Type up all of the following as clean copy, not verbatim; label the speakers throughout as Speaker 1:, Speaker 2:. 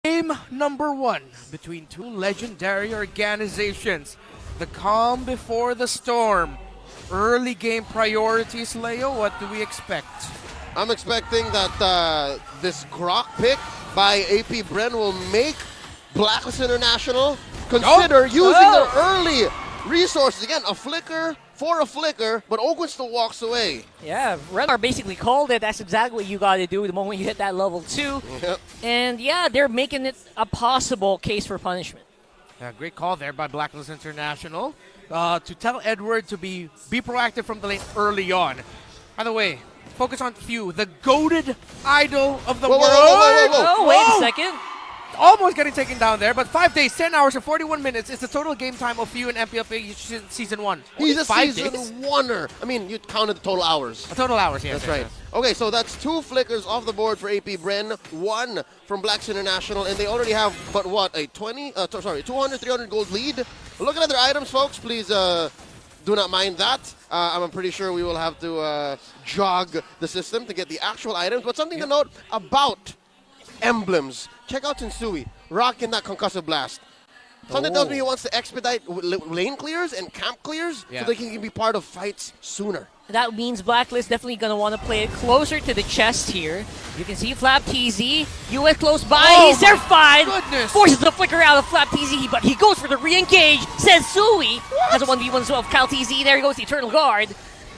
Speaker 1: Game number one between two legendary organizations. The calm before the storm. Early game priorities, Leo, what do we expect?
Speaker 2: I'm expecting that this Grok pick by APBREN will make BLACKLIST International consider using their early resources. Again, a flicker for a flicker, but Ogwen still walks away.
Speaker 3: Yeah, Renmar basically called it. That's exactly what you got to do the moment you hit that level 2.
Speaker 2: Yep.
Speaker 3: And yeah, they're making it a possible case for punishment.
Speaker 1: Yeah, great call there by BLACKLIST International to tell Edward to be proactive from the lane early on. By the way, focus on Few, the goated idol of the world.
Speaker 3: Oh, wait a second.
Speaker 1: Almost getting taken down there, but 5 days, 10 hours, and 41 minutes is the total game time of Few in MPL Season 1.
Speaker 2: He's a
Speaker 1: 5
Speaker 2: season
Speaker 1: days?
Speaker 2: oneer. I mean, you counted the total hours.
Speaker 1: Total hours, yes.
Speaker 2: That's right. Okay, so that's 2 flickers off the board for APBREN, 1 from BLACKLIST International, and they already have, but what, a 200, 300 gold lead. Looking at their items, folks, please do not mind that. I'm pretty sure we will have to jog the system to get the actual items, but something to note about emblems. Check out Tensui, rocking that concussive blast. Something tells me he wants to expedite lane clears and camp clears so they can be part of fights sooner.
Speaker 3: That means BLACKLIST definitely going to want to play it closer to the chest here. You can see Flap TZ, US close by, he's terrified. Forces the flicker out of Flap TZ, but he goes for the re-engage. Sensui has a 1v1 as well. Cal TZ, there he goes, the Eternal Guard.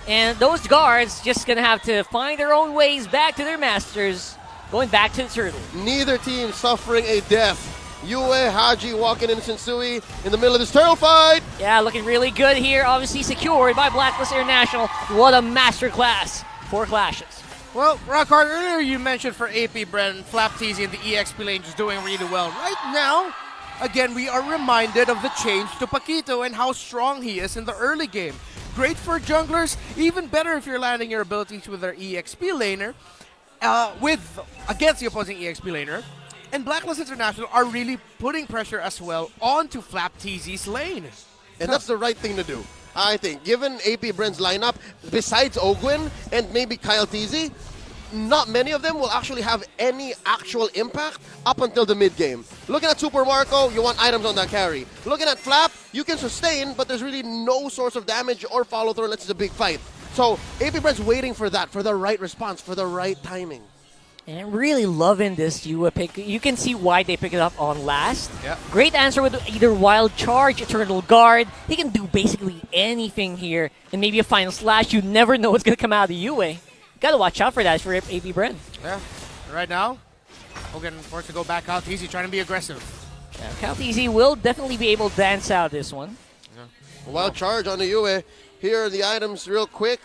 Speaker 3: And those guards just going to have to find their own ways back to their masters, going back to the turtle.
Speaker 2: Neither team suffering a death. Yue, Haji walking in Sensui in the middle of this turtle fight.
Speaker 3: Yeah, looking really good here. Obviously secured by BLACKLIST International. What a masterclass for clashes.
Speaker 1: Well, Rockhard, earlier you mentioned for APBREN, Flap TZ and the EXP lane just doing really well. Right now, again, we are reminded of the change to Paquito and how strong he is in the early game. Great for junglers, even better if you're landing your abilities with their EXP laner, against the opposing EXP laner. And BLACKLIST International are really putting pressure as well onto Flap TZ's lane.
Speaker 2: And that's the right thing to do, I think. Given APBREN's lineup, besides Ogwen and maybe Kyle TZ, not many of them will actually have any actual impact up until the mid-game. Looking at Super Marco, you want items on that carry. Looking at Flap, you can sustain, but there's really no source of damage or follow-through unless it's a big fight. So APBREN's waiting for that, for the right response, for the right timing.
Speaker 3: And I'm really loving this Yue pick. You can see why they pick it up on last.
Speaker 1: Yeah.
Speaker 3: Great answer with either Wild Charge, Eternal Guard. He can do basically anything here. And maybe a Final Slash. You never know what's going to come out of Yue. Gotta watch out for that for APBREN.
Speaker 1: Yeah. Right now, Hogan forced to go back out. TZ trying to be aggressive.
Speaker 3: Yeah, Cal TZ will definitely be able to dance out this one.
Speaker 2: Yeah. Wild Charge on the Yue. Here are the items real quick.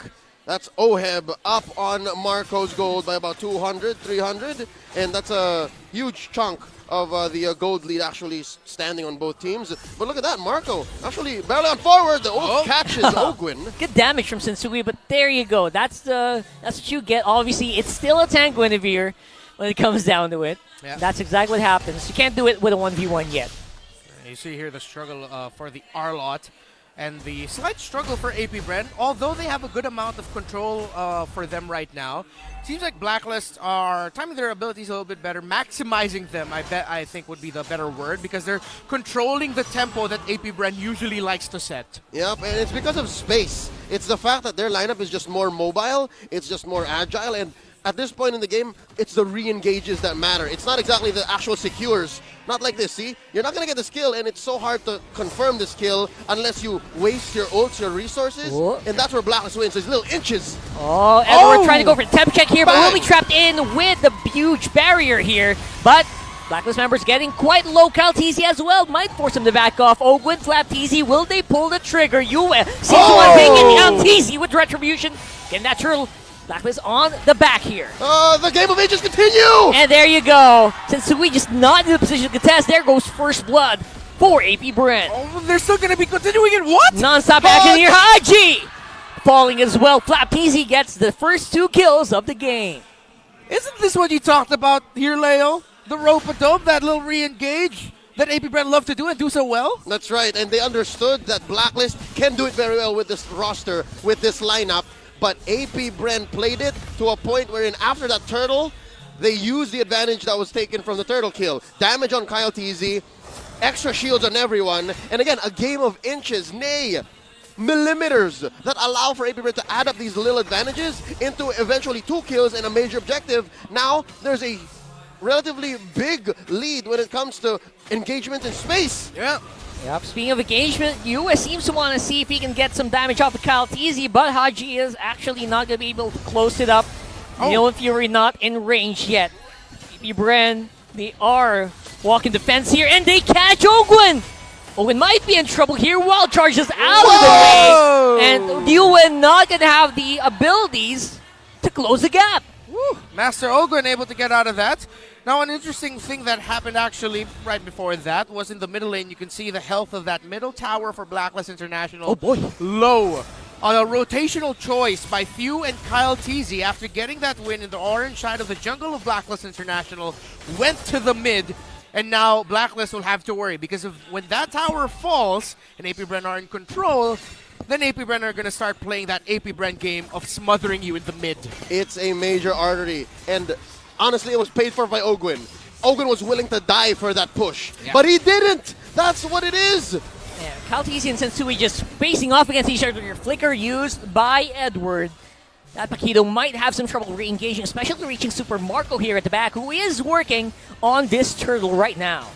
Speaker 2: That's Oheb up on Marco's gold by about 200, 300. And that's a huge chunk of the gold lead actually standing on both teams. But look at that, Marco actually barely on forward. The catches Ogwen.
Speaker 3: Good damage from Sensui, but there you go. That's what you get. Obviously, it's still a tank Guinevere when it comes down to it. Yeah. That's exactly what happens. You can't do it with a 1v1 yet.
Speaker 1: You see here the struggle for the Arlot. And the slight struggle for APBREN, although they have a good amount of control for them right now. Seems like BLACKLIST are timing their abilities a little bit better, maximizing them, I think would be the better word, because they're controlling the tempo that APBREN usually likes to set.
Speaker 2: Yep, and it's because of space. It's the fact that their lineup is just more mobile, it's just more agile, and at this point in the game, it's the re-engages that matter. It's not exactly the actual secures. Not like this, see? You're not going to get the skill, and it's so hard to confirm the skill unless you waste your ults, your resources, and that's where BLACKLIST wins. There's little inches.
Speaker 3: Oh, Edward trying to go for the temp check here, but will be trapped in with the huge barrier here. But BLACKLIST members getting quite low. Cal TZ as well might force him to back off. Ogwen, Flap TZ, will they pull the trigger? Yue sees one bringing down TZ with Retribution. Getting that turtle. BLACKLIST on the back here.
Speaker 2: The game of ages continue!
Speaker 3: And there you go. Sensui just not in the position to contest. There goes first blood for APBREN.
Speaker 1: Oh, they're still going to be continuing it. What?
Speaker 3: Non-stop action here. Haji falling as well. Flap TZ gets the first 2 kills of the game.
Speaker 1: Isn't this what you talked about here, Leo? The rope-a-dope, that little re-engage that APBREN love to do and do so well?
Speaker 2: That's right, and they understood that BLACKLIST can do it very well with this roster, with this lineup. But APBREN played it to a point wherein after that turtle, they used the advantage that was taken from the turtle kill. Damage on Kyle TZ, extra shields on everyone, and again, a game of inches, nay, millimeters that allow for APBREN to add up these little advantages into eventually 2 kills and a major objective. Now, there's a relatively big lead when it comes to engagement in space.
Speaker 1: Yeah.
Speaker 3: Yep, speaking of engagement, US seems to want to see if he can get some damage off of Kyle TZ, but Haji is actually not going to be able to close it up. Neil and Fury not in range yet. APBREN, they are walking defense here, and they catch Ogwin! Ogwin might be in trouble here. Wild charges out of the way, and UN not going to have the abilities to close the gap.
Speaker 1: Woo. Master Ogwin able to get out of that. Now, an interesting thing that happened actually right before that was in the middle lane. You can see the health of that middle tower for BLACKLIST International.
Speaker 3: Oh boy.
Speaker 1: Low. On a rotational choice by Few and Kyle TZ after getting that win in the orange side of the jungle of BLACKLIST International, went to the mid, and now BLACKLIST will have to worry because of when that tower falls and APBREN are in control, then APBREN are going to start playing that APBREN game of smothering you in the mid.
Speaker 2: It's a major artery, and honestly, it was paid for by Ogwin. Ogwin was willing to die for that push, but he didn't. That's what it is.
Speaker 3: Yeah, Kyle TZ and Sensui just facing off against each other. Flicker used by Edward. That Paquito might have some trouble re-engaging, especially reaching Super Marco here at the back, who is working on this turtle right now.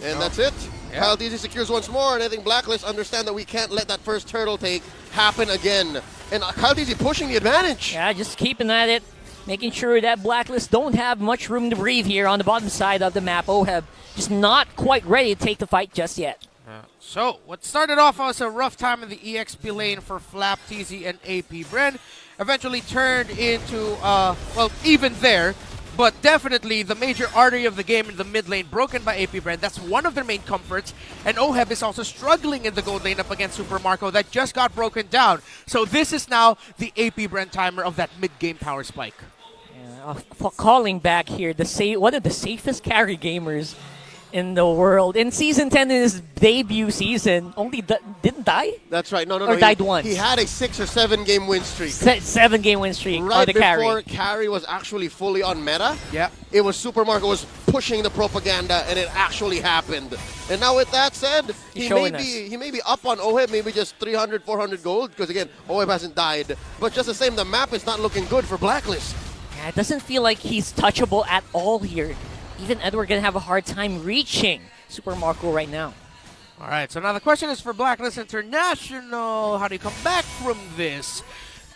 Speaker 2: And that's it.
Speaker 1: Yeah.
Speaker 2: Kyle TZ secures once more, and I think BLACKLIST understand that we can't let that first turtle take happen again. And Kyle TZ pushing the advantage.
Speaker 3: Yeah, just keeping at it, making sure that BLACKLIST don't have much room to breathe here on the bottom side of the map. OHEB just not quite ready to take the fight just yet.
Speaker 1: So, what started off as a rough time in the EXP lane for Flap, TZ, and APBREN eventually turned into, well, even there, but definitely the major artery of the game in the mid lane broken by APBREN. That's one of their main comforts, and OHEB is also struggling in the gold lane up against Super Marco that just got broken down. So this is now the APBREN timer of that mid-game power spike.
Speaker 3: Yeah, calling back here, one of the safest carry gamers in the world. In Season 10, in his debut season, only didn't die?
Speaker 2: That's right. No.
Speaker 3: Or died once.
Speaker 2: He had a 6 or 7 game win streak.
Speaker 3: 7-game win streak
Speaker 2: Right
Speaker 3: on the carry.
Speaker 2: before carry was actually fully on meta.
Speaker 1: Yeah.
Speaker 2: It was Super Marco was pushing the propaganda, and it actually happened. And now with that said, he may be up on OHEB, maybe just 300, 400 gold, because again, OHEB hasn't died. But just the same, the map is not looking good for BLACKLIST.
Speaker 3: Yeah, it doesn't feel like he's touchable at all here. Even Edward gonna have a hard time reaching Super Marco right now.
Speaker 1: All right, so now the question is for BLACKLIST International. How do you come back from this?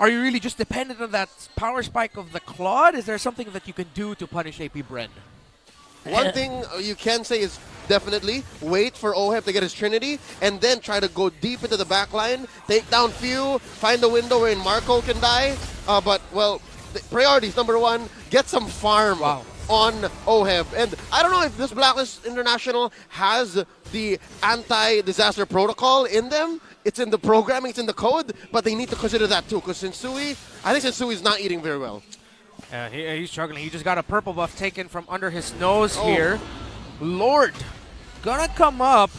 Speaker 1: Are you really just dependent on that power spike of the Claude? Is there something that you can do to punish APBREN?
Speaker 2: One thing you can say is definitely wait for OHEB to get his Trinity and then try to go deep into the back line, take down Few, find a window wherein Marco can die. But, well, the priorities, number one, get some farm on OHEB. And I don't know if this BLACKLIST International has the anti-disaster protocol in them. It's in the programming, it's in the code, but they need to consider that too, because Sensui, I think Sensui is not eating very well.
Speaker 1: He's struggling. He just got a purple buff taken from under his nose here. Lord, gonna come up.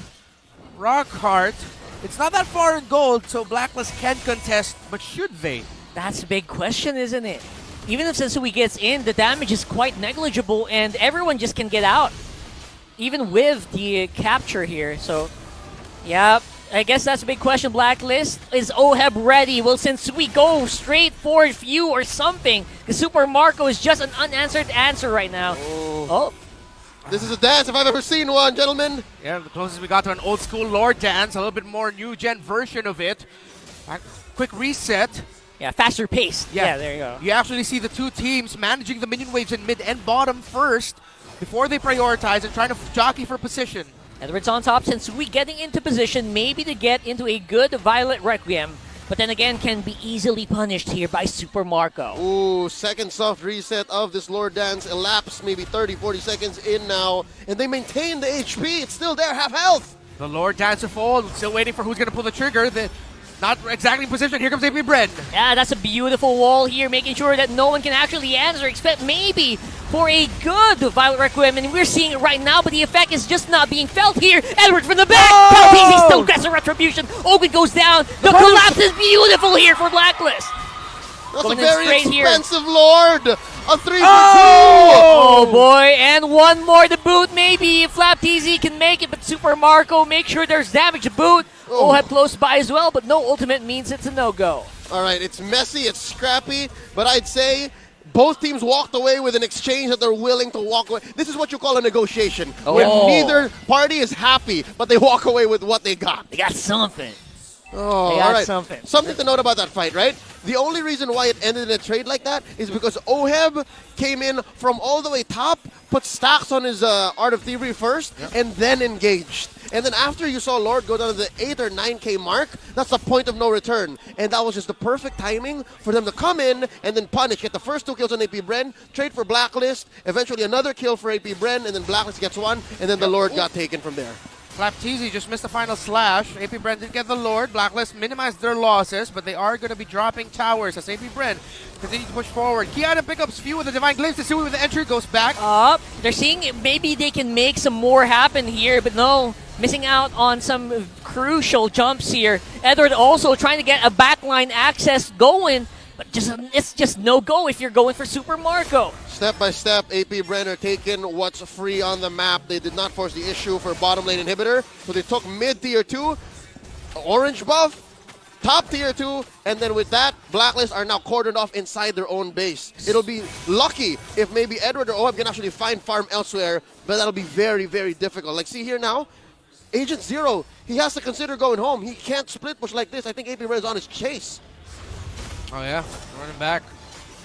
Speaker 1: Rockheart. It's not that far in gold, so BLACKLIST can contest, but should they?
Speaker 3: That's a big question, isn't it? Even if Sensui gets in, the damage is quite negligible, and everyone just can get out, even with the capture here. So, yeah, I guess that's a big question. BLACKLIST, is OHEB ready? Will Sensui go straight for Few or something? Because Super Marco is just an unanswered answer right now. Oh.
Speaker 2: This is a dance if I've ever seen one, gentlemen.
Speaker 1: Yeah, the closest we got to an old school Lord dance, a little bit more new gen version of it. Quick reset.
Speaker 3: Yeah, faster paced. Yeah, there you go.
Speaker 1: You actually see the two teams managing the minion waves in mid and bottom first before they prioritize and trying to jockey for position.
Speaker 3: Edward's on top, Sensui getting into position, maybe to get into a good Violet Requiem, but then again can be easily punished here by Super Marco.
Speaker 2: Ooh, second soft reset of this Lord Dance elapsed, maybe 30, 40 seconds in now, and they maintain the HP. It's still there, half health.
Speaker 1: The Lord Dance fold, still waiting for who's going to pull the trigger. Not exactly in position. Here comes APBREN.
Speaker 3: Yeah, that's a beautiful wall here, making sure that no one can actually answer, except maybe for a good Violet Requiem. And we're seeing it right now, but the effect is just not being felt here. Edward from the back. Palpatine still gets a retribution. Ogun goes down. The collapse is beautiful here for BLACKLIST.
Speaker 2: That's a very expensive Lord. A 3 for 2!
Speaker 3: Oh boy, and one more to boot maybe. Flap TZ can make it, but Super Marco, make sure there's damage to boot. Oheb close by as well, but no ultimate means it's a no-go.
Speaker 2: All right, it's messy, it's scrappy, but I'd say both teams walked away with an exchange that they're willing to walk away. This is what you call a negotiation, when neither party is happy, but they walk away with what they got.
Speaker 3: They got something.
Speaker 2: Oh,
Speaker 3: They got
Speaker 2: all right.
Speaker 3: something.
Speaker 2: To note about that fight, right? The only reason why it ended in a trade like that is because Oheb came in from all the way top, put stacks on his Art of Thievery first, and then engaged. And then after you saw Lord go down to the 8 or 9K mark, that's the point of no return. And that was just the perfect timing for them to come in and then punish. Get the first 2 kills on APBREN, trade for Blacklist, eventually another kill for APBREN, and then Blacklist gets one, and then the Lord got taken from there.
Speaker 1: Flap TZ just missed the final slash. APBREN did get the Lord. Blacklist minimized their losses, but they are going to be dropping towers as APBREN continue to push forward. Key item pickups few with the Divine Glimpse. Tsui with the entry goes back.
Speaker 3: They're seeing maybe they can make some more happen here, but no. Missing out on some crucial jumps here. Edward also trying to get a backline access going, but it's just no go if you're going for Super Marco.
Speaker 2: Step by step, APBREN are taking what's free on the map. They did not force the issue for bottom lane inhibitor, so they took mid tier 2, orange buff, top tier 2, and then with that, Blacklist are now cordoned off inside their own base. It'll be lucky if maybe Edward or Oheb can actually find farm elsewhere, but that'll be very, very difficult. Like, see here now, Agent Zero, he has to consider going home. He can't split push like this. I think APBREN is on his chase.
Speaker 1: Oh yeah, running back.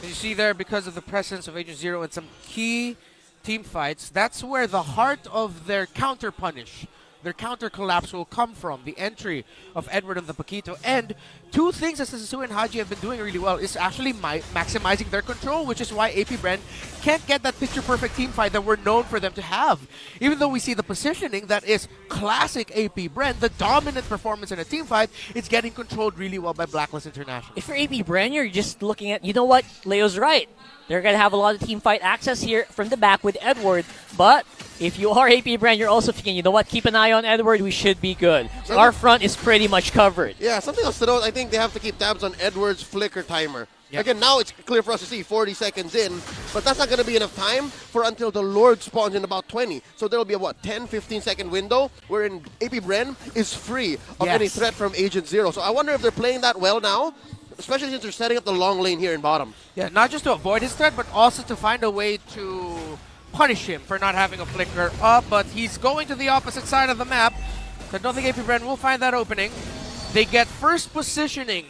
Speaker 1: As you see there, because of the presence of Agent Zero in some key team fights, that's where the heart of their counter punish, their counter collapse will come from. The entry of Edward and the Paquito. And two things that Tsui and Haji have been doing really well is actually maximizing their control, which is why APBREN can't get that picture-perfect team fight that we're known for them to have. Even though we see the positioning that is classic APBREN, the dominant performance in a team fight, it's getting controlled really well by Blacklist International.
Speaker 3: If you're APBREN, you're just looking at, you know what, Leo's right. They're going to have a lot of team fight access here from the back with Edward, but if you are APBREN, you're also thinking, you know what, keep an eye on Edward, we should be good. Our front is pretty much covered.
Speaker 2: Yeah, something else to note, I think they have to keep tabs on Edward's flicker timer. Yep. Again, now it's clear for us to see 40 seconds in, but that's not going to be enough time for until the Lord spawns in about 20. So there will be a, 10, 15 second window wherein APBREN is free of any threat from Agent Zero. So I wonder if they're playing that well now, especially since they're setting up the long lane here in bottom.
Speaker 1: Yeah, not just to avoid his threat, but also to find a way to punish him for not having a flicker up, but he's going to the opposite side of the map. So I don't think APBREN will find that opening. They get first positioning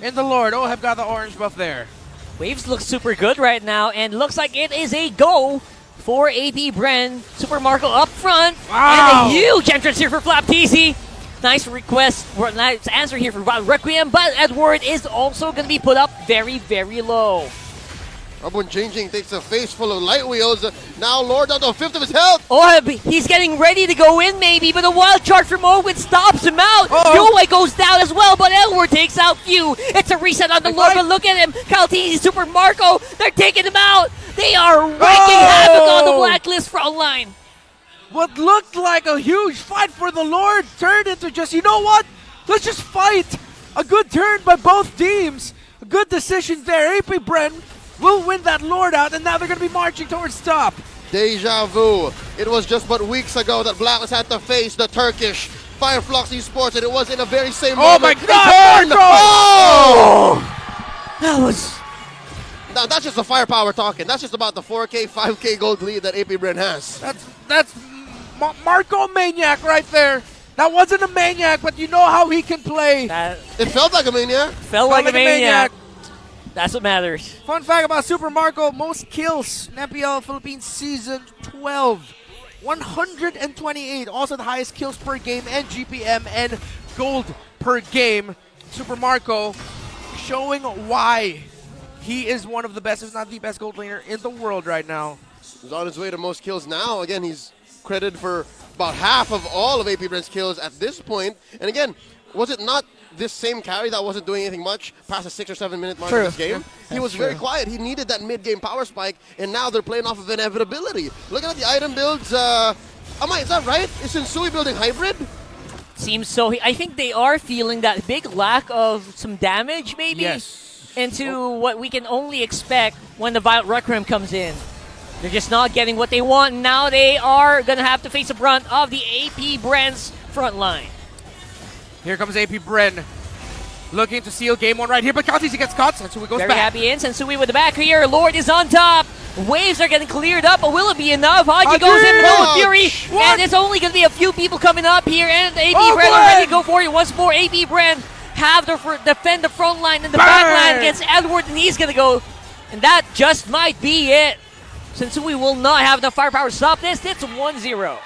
Speaker 1: in the Lord. Oheb got the orange buff there.
Speaker 3: Waves look super good right now, and looks like it is a go for APBREN. Super Marco up front, and a huge entrance here for Flap TZ. Nice request, nice answer here for Requiem, but Edward is also going to be put up very, very low.
Speaker 2: When changing takes a face full of light wheels. Now Lord down to a fifth of his health.
Speaker 3: Oheb, he's getting ready to go in maybe, but a wild charge from Owen stops him out. Yoei goes down as well, but Edward takes out Few. It's a reset on the Lord, but look at him. Kaltini, Super Marco, they're taking him out. They are wreaking havoc on the Blacklist front line.
Speaker 1: What looked like a huge fight for the Lord turned into just, you know what? Let's just fight. A good turn by both teams. A good decision there. APBREN will win that Lord out, and now they're going to be marching towards top.
Speaker 2: Deja vu. It was just but weeks ago that Blacklist had to face the Turkish Fireflux Esports, and it was in the very same moment.
Speaker 1: Oh my God!
Speaker 3: That was...
Speaker 2: Now, that's just the firepower talking. That's just about the 4K, 5K gold lead that APBREN has.
Speaker 1: That's Marco Maniac right there. That wasn't a maniac, but you know how he can play.
Speaker 2: It felt like a maniac.
Speaker 3: Felt like a maniac. That's what matters.
Speaker 1: Fun fact about Super Marco, most kills in MPL Philippines Season 12. 128. Also the highest kills per game and GPM and gold per game. Super Marco showing why he is one of the best, if not the best gold laner in the world right now.
Speaker 2: He's on his way to most kills now. Again, he's credited for about half of all of APBREN's kills at this point. And again, was it not this same carry that wasn't doing anything much past the 6 or 7 minute mark of this game? He was very quiet. He needed that mid-game power spike, and now they're playing off of inevitability. Looking at the item builds, Amai, is that right? Is Tsui building hybrid?
Speaker 3: Seems so. I think they are feeling that big lack of some damage, maybe.
Speaker 1: Yes.
Speaker 3: into what we can only expect when the Violet Requiem comes in. They're just not getting what they want. Now they are going to have to face the brunt of the APBREN's front line.
Speaker 1: Here comes APBREN. Looking to seal game one right here, but Kaltisi gets caught. Sensui goes
Speaker 3: Very
Speaker 1: back.
Speaker 3: happy in. Sensui with the back here. Lord is on top. Waves are getting cleared up, but will it be enough? Hagi goes in, Middle of Fury, and it's only going to be a few people coming up here, and APBREN are ready to go for it once more. APBREN have to defend the front line, and the back line against Edward, and he's going to go, and that just might be it. Sensui will not have enough firepower to stop this. It's 1-0.